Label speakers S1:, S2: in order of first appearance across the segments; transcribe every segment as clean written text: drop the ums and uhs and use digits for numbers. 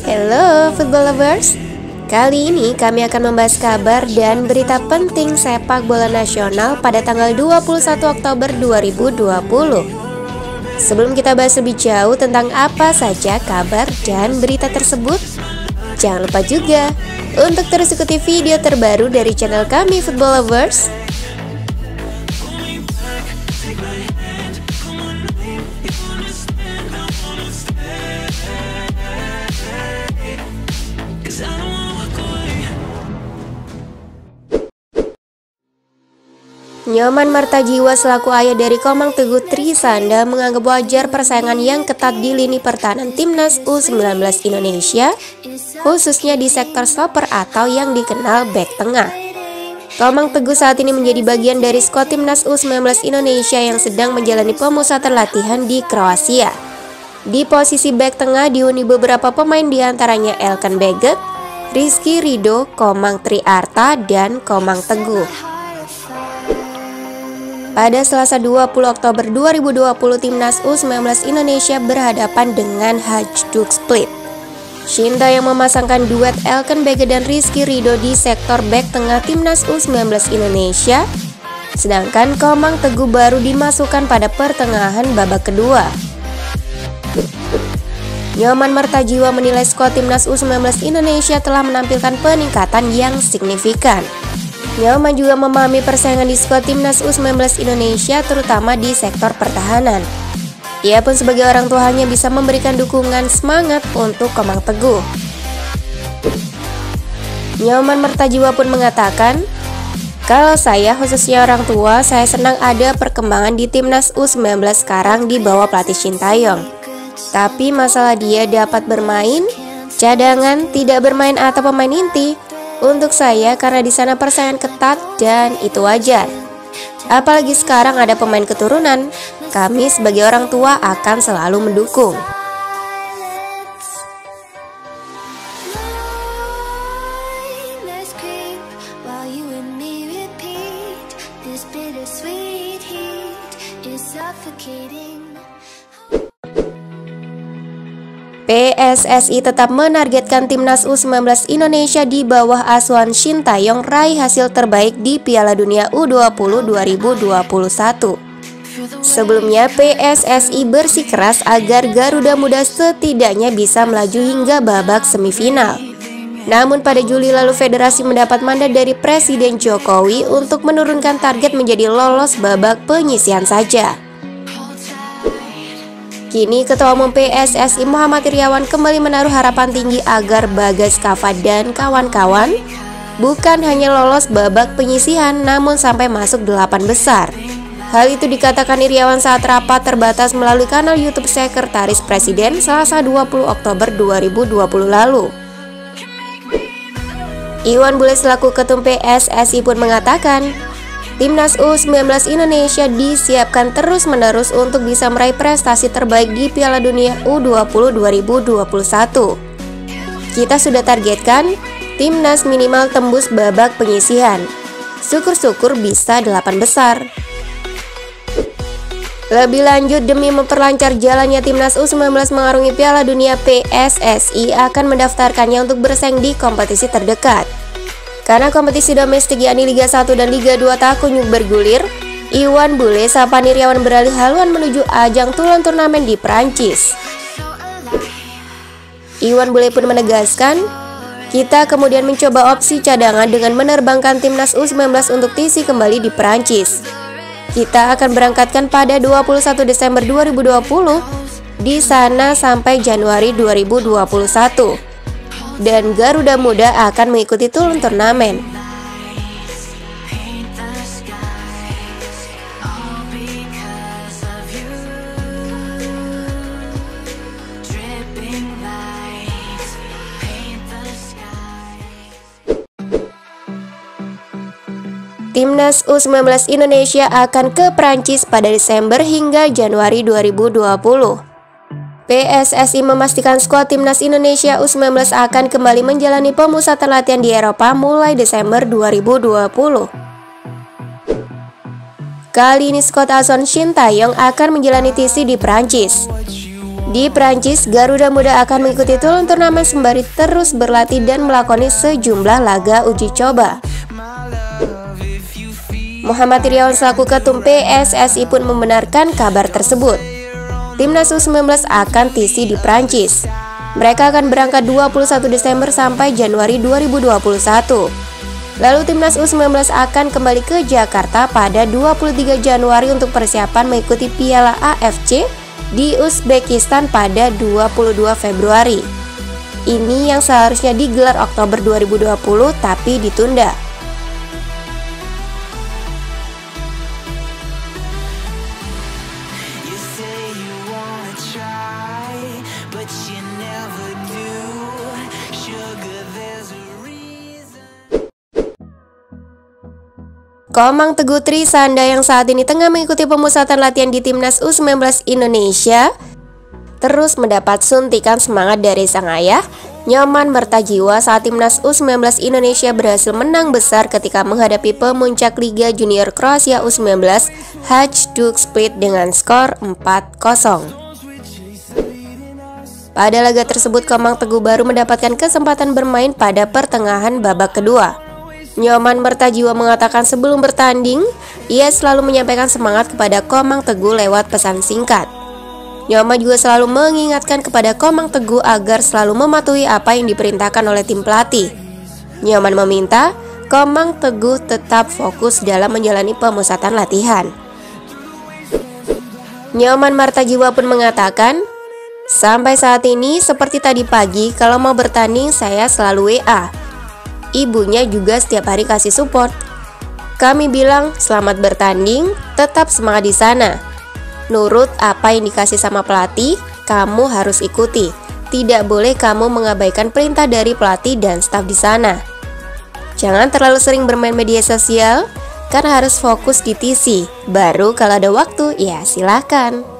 S1: Hello football lovers. Kali ini kami akan membahas kabar dan berita penting sepak bola nasional pada tanggal 21 Oktober 2020. Sebelum kita bahas lebih jauh tentang apa saja kabar dan berita tersebut, jangan lupa juga untuk terus ikuti video terbaru dari channel kami Football Lovers. Nyoman Martajiwa selaku ayah dari Komang Teguh Trisanda menganggap wajar persaingan yang ketat di lini pertahanan Timnas U19 Indonesia, khususnya di sektor stopper atau yang dikenal bek tengah. Komang Teguh saat ini menjadi bagian dari skuad Timnas U19 Indonesia yang sedang menjalani pemusatan latihan di Kroasia. Di posisi bek tengah dihuni beberapa pemain diantaranya Elkan Baggett, Rizky Ridho, Komang Triarta, dan Komang Teguh. Pada Selasa 20 Oktober 2020, Timnas U19 Indonesia berhadapan dengan Hajduk Split. Sintayong memasangkan duet Elkan Baggett dan Rizky Ridho di sektor bek tengah Timnas U19 Indonesia, sedangkan Komang Teguh baru dimasukkan pada pertengahan babak kedua. Nyoman Martajiwa menilai skuad Timnas U19 Indonesia telah menampilkan peningkatan yang signifikan. Nyoman juga memahami persaingan di skuad Timnas U19 Indonesia terutama di sektor pertahanan. Ia pun sebagai orang tua hanya bisa memberikan dukungan semangat untuk Komang Teguh. Nyoman Martajiwa pun mengatakan, "Kalau saya khususnya orang tua, saya senang ada perkembangan di Timnas U19 sekarang di bawah pelatih Sintayong. Tapi masalah dia dapat bermain, cadangan, tidak bermain atau pemain inti. Untuk saya karena di sana persaingan ketat dan itu wajar. Apalagi sekarang ada pemain keturunan, kami sebagai orang tua akan selalu mendukung." PSSI tetap menargetkan Timnas U19 Indonesia di bawah asuhan Sintayong raih hasil terbaik di Piala Dunia U20 2021. Sebelumnya PSSI bersikeras agar Garuda Muda setidaknya bisa melaju hingga babak semifinal. Namun pada Juli lalu federasi mendapat mandat dari Presiden Jokowi untuk menurunkan target menjadi lolos babak penyisihan saja. Kini Ketua Umum PSSI Muhammad Iryawan kembali menaruh harapan tinggi agar Bagas Kava dan kawan-kawan bukan hanya lolos babak penyisihan namun sampai masuk 8 besar. Hal itu dikatakan Iryawan saat rapat terbatas melalui kanal YouTube Sekretaris Presiden Selasa 20 Oktober 2020 lalu. Iwan Bule selaku Ketum PSSI pun mengatakan, Timnas U19 Indonesia disiapkan terus-menerus untuk bisa meraih prestasi terbaik di Piala Dunia U20 2021. Kita sudah targetkan Timnas minimal tembus babak penyisihan. Syukur-syukur bisa 8 besar. Lebih lanjut, demi memperlancar jalannya Timnas U19 mengarungi Piala Dunia, PSSI akan mendaftarkannya untuk bersaing di kompetisi terdekat. Karena kompetisi domestik yakni Liga 1 dan Liga 2 tak kunjung bergulir, Iwan Bule Sapan Iryawan beralih haluan menuju ajang turnamen di Perancis. Iwan Bule pun menegaskan, kita kemudian mencoba opsi cadangan dengan menerbangkan Timnas U19 untuk TC kembali di Perancis. Kita akan berangkatkan pada 21 Desember 2020 di sana sampai Januari 2021. Dan Garuda Muda akan mengikuti turnamen. Timnas U19 Indonesia akan ke Prancis pada Desember hingga Januari 2020. PSSI memastikan skuad Timnas Indonesia U19 akan kembali menjalani pemusatan latihan di Eropa mulai Desember 2020. Kali ini skuad asuhan Shin Tae-yong akan menjalani TC di Prancis. Di Prancis, Garuda Muda akan mengikuti turnamen sembari terus berlatih dan melakoni sejumlah laga uji coba. Muhammad Iriawan selaku Ketum PSSI pun membenarkan kabar tersebut. Timnas U19 akan TC di Prancis. Mereka akan berangkat 21 Desember sampai Januari 2021. Lalu Timnas U19 akan kembali ke Jakarta pada 23 Januari untuk persiapan mengikuti Piala AFC di Uzbekistan pada 22 Februari. Ini yang seharusnya digelar Oktober 2020 tapi ditunda. Komang Teguh Trisanda yang saat ini tengah mengikuti pemusatan latihan di Timnas U19 Indonesia terus mendapat suntikan semangat dari sang ayah, Nyoman Mertajiwa, saat Timnas U19 Indonesia berhasil menang besar ketika menghadapi pemuncak Liga Junior Kroasia U19 Hajduk Split dengan skor 4-0. Pada laga tersebut, Komang Teguh baru mendapatkan kesempatan bermain pada pertengahan babak kedua. Nyoman Mertajiwa mengatakan sebelum bertanding, ia selalu menyampaikan semangat kepada Komang Teguh lewat pesan singkat. Nyoman juga selalu mengingatkan kepada Komang Teguh agar selalu mematuhi apa yang diperintahkan oleh tim pelatih. Nyoman meminta Komang Teguh tetap fokus dalam menjalani pemusatan latihan. Nyoman Mertajiwa pun mengatakan, sampai saat ini seperti tadi pagi kalau mau bertanding saya selalu WA. Ibunya juga setiap hari kasih support. Kami bilang selamat bertanding, tetap semangat di sana. Nurut apa yang dikasih sama pelatih, kamu harus ikuti. Tidak boleh kamu mengabaikan perintah dari pelatih dan staf di sana. Jangan terlalu sering bermain media sosial, karena harus fokus di TC. Baru kalau ada waktu, ya silahkan.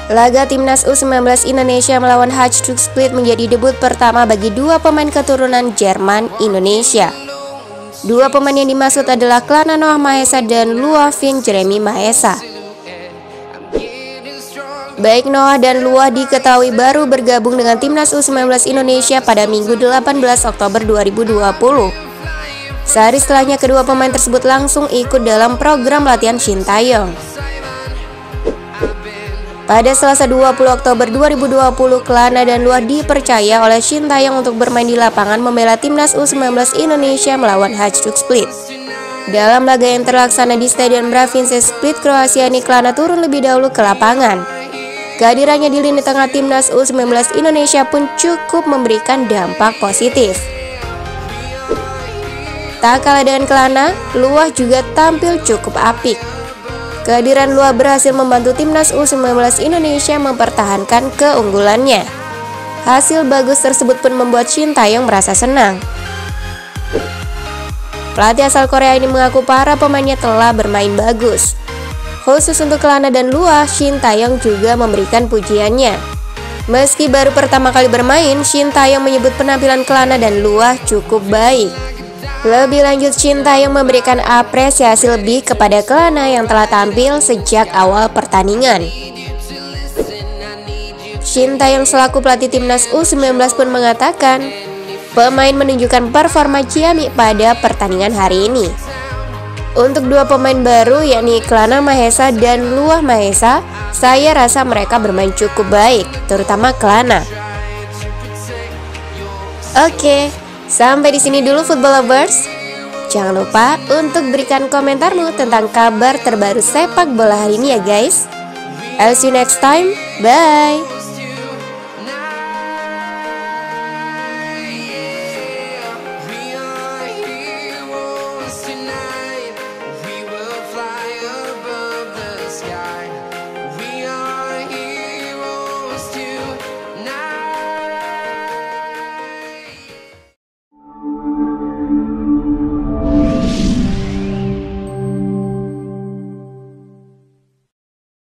S1: Laga Timnas U19 Indonesia melawan Hajduk Split menjadi debut pertama bagi dua pemain keturunan Jerman Indonesia. Dua pemain yang dimaksud adalah Klana Noah Mahesa dan Luah-Vin Jeremy Mahesa. Baik Noah dan Luah diketahui baru bergabung dengan Timnas U19 Indonesia pada Minggu 18 Oktober 2020. Sehari setelahnya kedua pemain tersebut langsung ikut dalam program latihan Shin Tae-yong. Pada Selasa 20 Oktober 2020, Klana dan Luah dipercaya oleh Shin Tae-yong untuk bermain di lapangan membela Timnas U19 Indonesia melawan Hajduk Split. Dalam laga yang terlaksana di Stadion Bravince Split, Kroasia, Klana turun lebih dahulu ke lapangan. Kehadirannya di lini tengah Timnas U19 Indonesia pun cukup memberikan dampak positif. Tak kalah dengan Klana, Luah juga tampil cukup apik. Kehadiran Luah berhasil membantu Timnas U19 Indonesia mempertahankan keunggulannya. Hasil bagus tersebut pun membuat Shin Tae-yong merasa senang. Pelatih asal Korea ini mengaku para pemainnya telah bermain bagus. Khusus untuk Klana dan Luah, Shin Tae-yong juga memberikan pujiannya. Meski baru pertama kali bermain, Shin Tae-yong menyebut penampilan Klana dan Luah cukup baik. Lebih lanjut, Shin Tae-yong memberikan apresiasi lebih kepada Klana yang telah tampil sejak awal pertandingan. Shin Tae-yong selaku pelatih Timnas U19 pun mengatakan, pemain menunjukkan performa ciamik pada pertandingan hari ini. Untuk dua pemain baru yakni Klana Mahesa dan Luah Mahesa, saya rasa mereka bermain cukup baik, terutama Klana. Oke, sampai di sini dulu Football Lovers. Jangan lupa untuk berikan komentarmu tentang kabar terbaru sepak bola hari ini ya guys. I'll see you next time. Bye.